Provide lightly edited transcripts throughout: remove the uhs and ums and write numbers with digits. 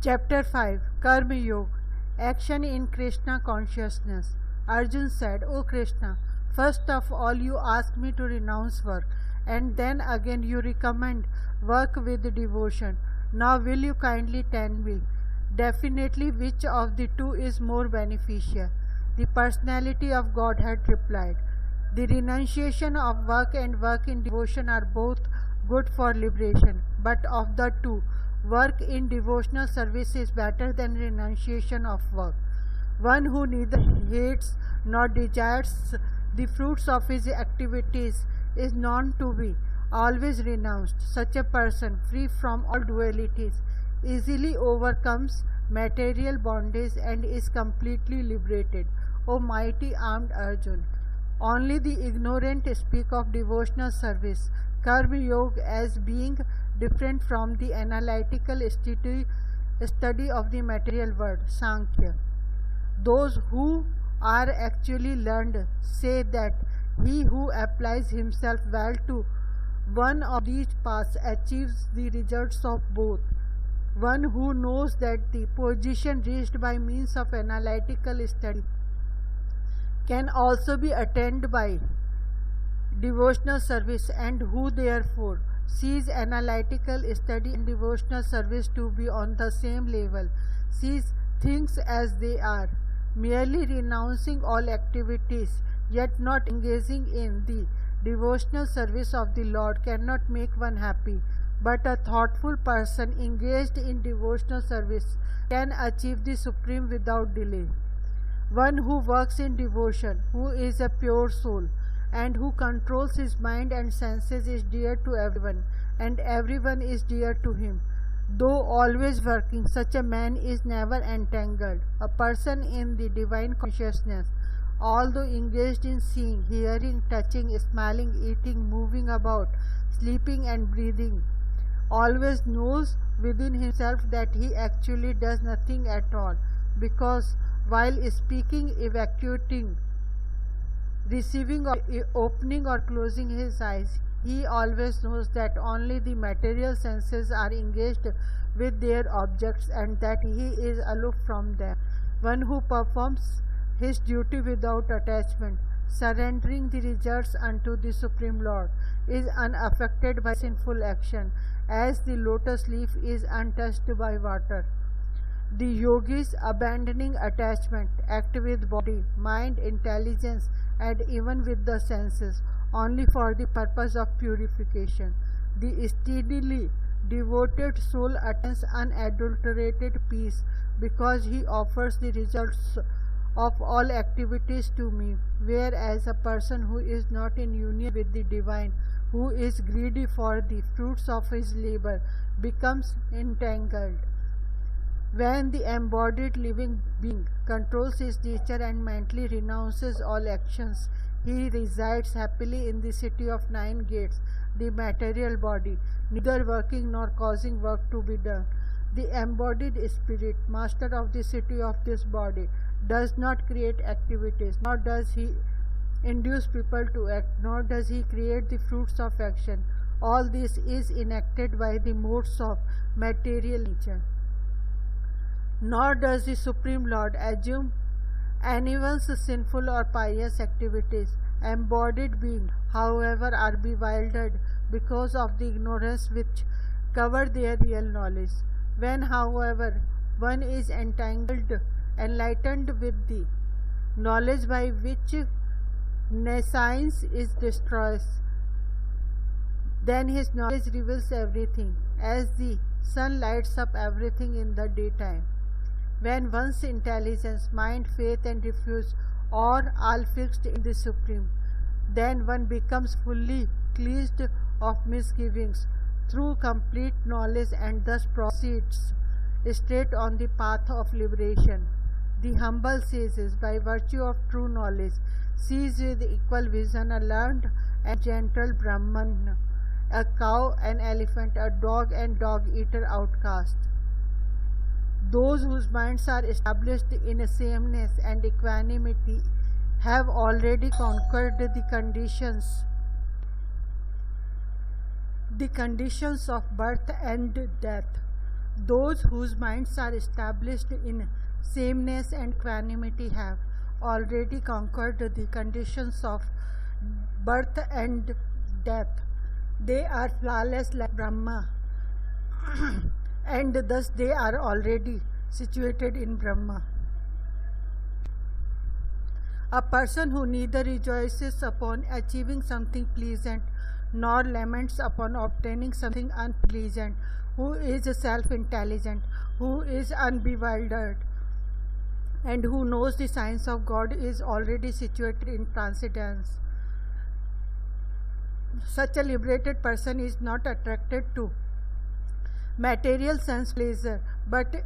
Chapter 5 Karma Yoga Action in Kṛṣṇa Consciousness. Arjuna said, O Kṛṣṇa, first of all you ask me to renounce work, and then again you recommend work with devotion. Now will you kindly tell me definitely which of the two is more beneficial? The Personality of Godhead replied, the renunciation of work and work in devotion are both good for liberation, but of the two, work in devotional service is better than renunciation of work. One who neither hates nor desires the fruits of his activities is known to be always renounced. Such a person, free from all dualities, easily overcomes material bondage and is completely liberated. O mighty armed Arjuna! Only the ignorant speak of devotional service, Karma Yoga, as being different from the analytical study of the material world, Sāṅkhya. Those who are actually learned say that he who applies himself well to one of these paths achieves the results of both. One who knows that the position reached by means of analytical study can also be attained by devotional service, and who therefore sees analytical study and devotional service to be on the same level, sees things as they are, merely renouncing all activities yet not engaging in the devotional service of the Lord, cannot make one happy. But a thoughtful person engaged in devotional service can achieve the supreme without delay. One who works in devotion, who is a pure soul, and who controls his mind and senses is dear to everyone, and everyone is dear to him. Though always working, such a man is never entangled. A person in the divine consciousness, although engaged in seeing, hearing, touching, smelling, eating, moving about, sleeping and breathing, always knows within himself that he actually does nothing at all, because while speaking, evacuating, receiving or opening or closing his eyes, he always knows that only the material senses are engaged with their objects and that he is aloof from them. One who performs his duty without attachment, surrendering the results unto the Supreme Lord, is unaffected by sinful action, as the lotus leaf is untouched by water. The yogis, abandoning attachment, act with body, mind, intelligence, and even with the senses, only for the purpose of purification. The steadily devoted soul attains unadulterated peace, because he offers the results of all activities to me, whereas a person who is not in union with the divine, who is greedy for the fruits of his labor, becomes entangled. When the embodied living being controls his nature and mentally renounces all actions, he resides happily in the city of 9 gates, the material body, neither working nor causing work to be done. The embodied spirit, master of the city of this body, does not create activities, nor does he induce people to act, nor does he create the fruits of action. All this is enacted by the modes of material nature. Nor does the Supreme Lord assume anyone's sinful or pious activities. Embodied beings, however, are bewildered because of the ignorance which cover their real knowledge. When, however, one is enlightened with the knowledge by which nescience is destroyed, then his knowledge reveals everything, as the sun lights up everything in the daytime. When one's intelligence, mind, faith and refuge are all fixed in the Supreme, then one becomes fully cleansed of misgivings through complete knowledge, and thus proceeds straight on the path of liberation. The humble sages, by virtue of true knowledge, sees with equal vision a learned and gentle Brahman, a cow, an elephant, a dog and dog-eater outcast. Those whose minds are established in sameness and equanimity have already conquered the conditions of birth and death. Those whose minds are established in sameness and equanimity have already conquered the conditions of birth and death. They are flawless like Brahma, and thus they are already situated in Brahma. A person who neither rejoices upon achieving something pleasant nor laments upon obtaining something unpleasant, who is self-intelligent, who is unbewildered, and who knows the science of God, is already situated in transcendence. Such a liberated person is not attracted to material sense pleasure, but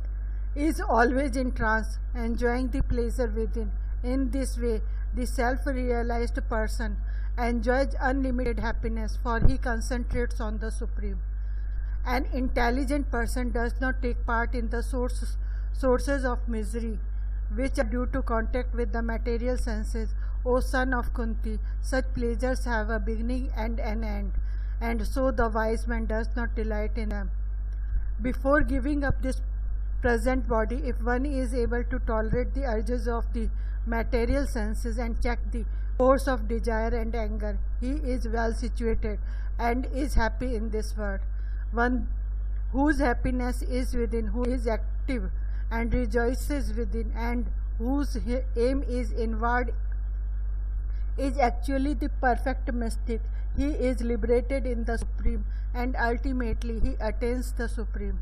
is always in trance, enjoying the pleasure within. In this way, the self-realized person enjoys unlimited happiness, for he concentrates on the Supreme. An intelligent person does not take part in the sources of misery, which are due to contact with the material senses. O son of Kunti, such pleasures have a beginning and an end, and so the wise man does not delight in them. Before giving up this present body, if one is able to tolerate the urges of the material senses and check the force of desire and anger, he is well situated and is happy in this world. One whose happiness is within, who is active and rejoices within, and whose aim is inward, is actually the perfect mystic. He is liberated in the Supreme, and ultimately he attains the Supreme.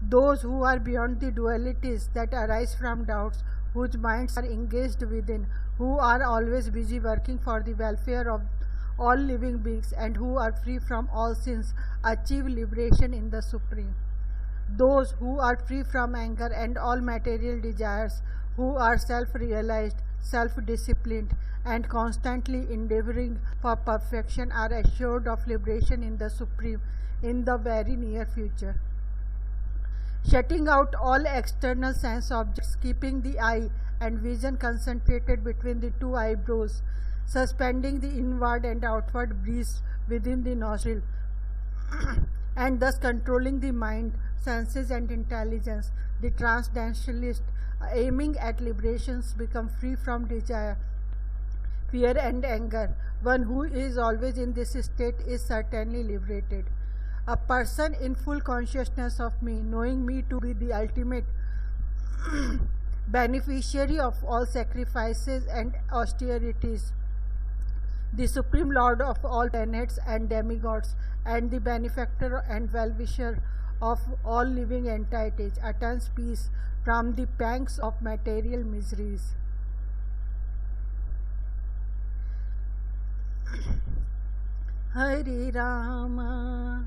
Those who are beyond the dualities that arise from doubts, whose minds are engaged within, who are always busy working for the welfare of all living beings, and who are free from all sins, achieve liberation in the Supreme. Those who are free from anger and all material desires, who are self-realized, self-disciplined, and constantly endeavoring for perfection, are assured of liberation in the Supreme in the very near future. Shutting out all external sense objects, keeping the eye and vision concentrated between the two eyebrows, suspending the inward and outward breeze within the nostril, and thus controlling the mind, senses, and intelligence, the transcendentalist, aiming at liberations, become free from desire, fear, and anger. One who is always in this state is certainly liberated. A person in full consciousness of me, knowing me to be the ultimate beneficiary of all sacrifices and austerities, the Supreme Lord of all planets and demigods, and the benefactor and well-wisher of all living entities, attains peace from the pangs of material miseries. Hari Rama,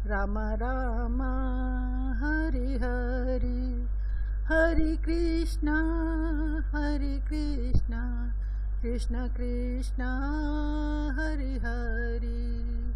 Rama Rama, Hari Hari, Hari Krishna, Krishna Krishna, Hari Hari.